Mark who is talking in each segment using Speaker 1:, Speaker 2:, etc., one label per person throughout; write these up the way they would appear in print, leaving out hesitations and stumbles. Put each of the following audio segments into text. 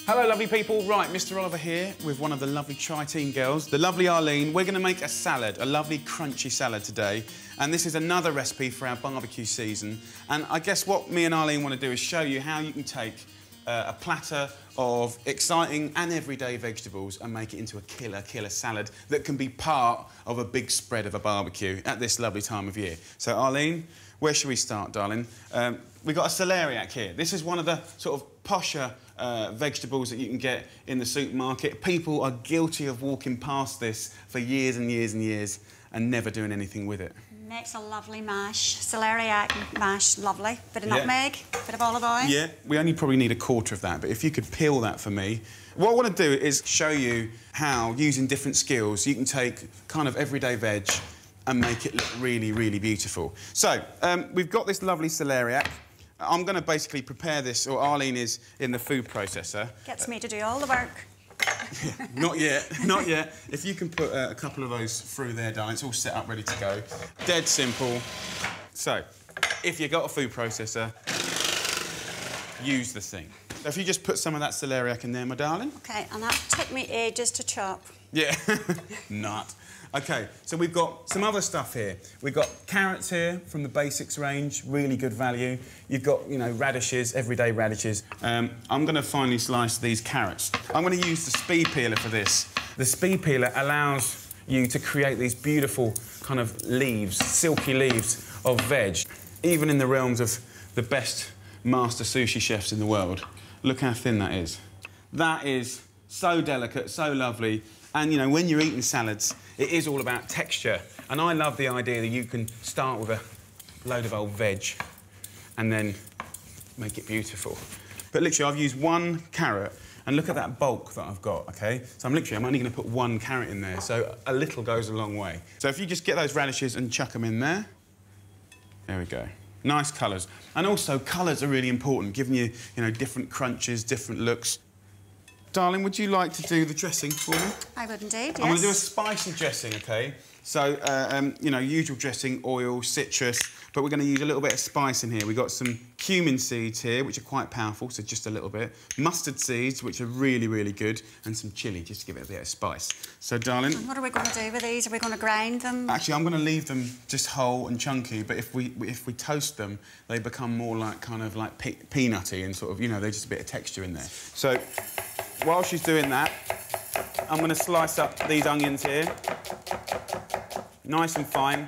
Speaker 1: Hello, lovely people. Right, Mr. Oliver here with one of the lovely Tri-Team girls, the lovely Arlene. We're going to make a salad, a lovely crunchy salad today. And this is another recipe for our barbecue season. And I guess what me and Arlene want to do is show you how you can take a platter of exciting and everyday vegetables and make it into a killer salad that can be part of a big spread of a barbecue at this lovely time of year. So, Arlene, where should we start, darling? We've got a celeriac here. This is one of the sort of posher vegetables that you can get in the supermarket. People are guilty of walking past this for years and years and years and never doing anything with it.
Speaker 2: Makes a lovely mash. Celeriac mash, lovely. Bit of nutmeg, bit of olive oil.
Speaker 1: Yeah, we only probably need a quarter of that, but if you could peel that for me. What I want to do is show you how, using different skills, you can take kind of everyday veg and make it look really, really beautiful. So, we've got this lovely celeriac. I'm going to basically prepare this, or Arlene is in the food processor.
Speaker 2: Gets me to do all the work.
Speaker 1: Yeah, not yet, not yet. If you can put a couple of those through there, darling, it's all set up, ready to go. Dead simple. So, if you've got a food processor, use the thing. So if you just put some of that celeriac in there, my darling.
Speaker 2: OK, and that took me ages to chop.
Speaker 1: Yeah, nut. OK, so we've got some other stuff here. We've got carrots here from the Basics range, really good value. You've got, you know, radishes, everyday radishes. I'm going to finely slice these carrots. I'm going to use the speed peeler for this. The speed peeler allows you to create these beautiful kind of leaves, silky leaves of veg, even in the realms of the best master sushi chefs in the world. Look how thin that is. That is so delicate, so lovely. And, you know, when you're eating salads, it is all about texture. And I love the idea that you can start with a load of old veg and then make it beautiful. But literally, I've used one carrot, and look at that bulk that I've got, OK? So I'm only going to put one carrot in there, so a little goes a long way. So if you just get those radishes and chuck them in there. There we go. Nice colours. And also, colours are really important, giving you, you know, different crunches, different looks. Darling, would you like to do the dressing for me?
Speaker 2: I would indeed, yes.
Speaker 1: I'm going to do a spicy dressing, OK? So, you know, usual dressing, oil, citrus, but we're going to use a little bit of spice in here. We've got some cumin seeds here, which are quite powerful, so just a little bit. Mustard seeds, which are really, really good, and some chilli, just to give it a bit of spice. So, darling...
Speaker 2: And what are we going to do with these? Are we going to grind them?
Speaker 1: Actually, I'm going to leave them just whole and chunky, but if we toast them, they become more like, kind of like peanutty and sort of, you know, there's just a bit of texture in there. So, while she's doing that, I'm going to slice up these onions here. Nice and fine.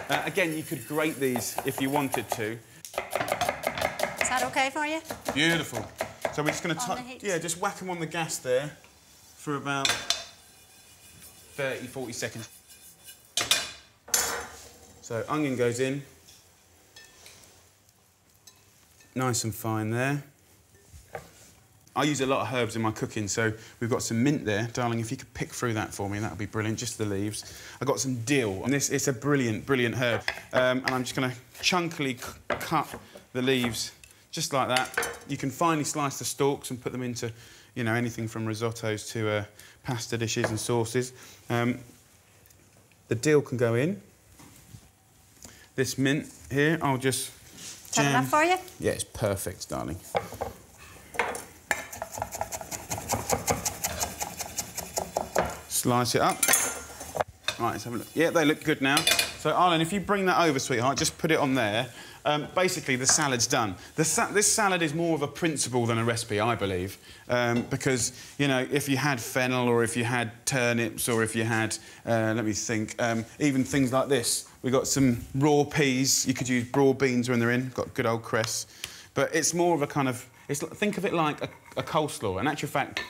Speaker 1: Again, you could grate these if you wanted to.
Speaker 2: Is that OK for you?
Speaker 1: Beautiful. So we're just going to just whack them on the gas there for about 30, 40 seconds. So onion goes in. Nice and fine there. I use a lot of herbs in my cooking, so we've got some mint there. Darling, if you could pick through that for me, that would be brilliant, just the leaves. I've got some dill, and it's a brilliant, brilliant herb. And I'm just going to chunkily cut the leaves just like that. You can finely slice the stalks and put them into, you know, anything from risottos to pasta dishes and sauces. The dill can go in. This mint here, I'll just jam.
Speaker 2: Is that enough for you?
Speaker 1: Yeah, it's perfect, darling. Slice it up. Right, let's have a look. Yeah, they look good now. So, Arlen, if you bring that over, sweetheart, just put it on there. Basically, the salad's done. This salad is more of a principle than a recipe, I believe, because, you know, if you had fennel or if you had turnips or if you had, let me think, even things like this. We've got some raw peas. You could use broad beans when they're in. Got good old cress. But it's more of a kind of... think of it like a coleslaw. In actual fact,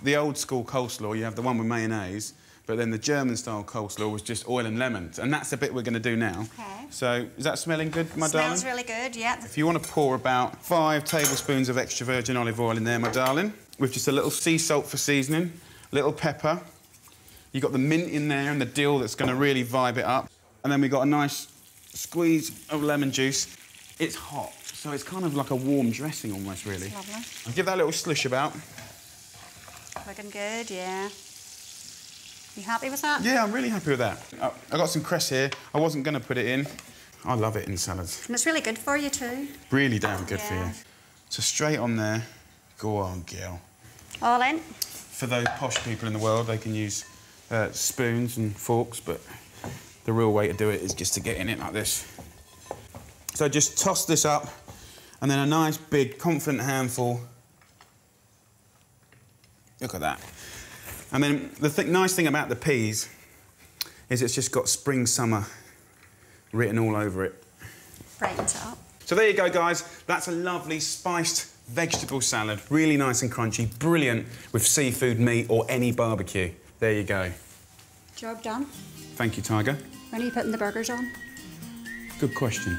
Speaker 1: the old-school coleslaw, you have the one with mayonnaise, but then the German-style coleslaw was just oil and lemon, and that's the bit we're going to do now. OK. So, is that smelling good, my darling?
Speaker 2: Smells really good, yeah.
Speaker 1: If you want to pour about 5 tablespoons of extra virgin olive oil in there, my darling, with just a little sea salt for seasoning, little pepper. You've got the mint in there and the dill that's going to really vibe it up. And then we've got a nice squeeze of lemon juice. It's hot. So it's kind of like a warm dressing almost, really.
Speaker 2: Lovely.
Speaker 1: I'll give that a little slush about.
Speaker 2: Looking good, yeah. You happy with that?
Speaker 1: Yeah, I'm really happy with that. I got some cress here. I wasn't going to put it in. I love it in salads.
Speaker 2: And it's really good for you too.
Speaker 1: Really damn good for you. So straight on there. Go on, girl.
Speaker 2: All in.
Speaker 1: For those posh people in the world, they can use spoons and forks, but the real way to do it is just to get in it like this. So just toss this up, and then a nice big confident handful. Look at that. And then the nice thing about the peas is it's just got spring, summer written all over it.
Speaker 2: Brightens it up.
Speaker 1: So there you go, guys. That's a lovely spiced vegetable salad. Really nice and crunchy. Brilliant with seafood, meat or any barbecue. There you go.
Speaker 2: Job done.
Speaker 1: Thank you, Tiger.
Speaker 2: When are you putting the burgers on?
Speaker 1: Good question.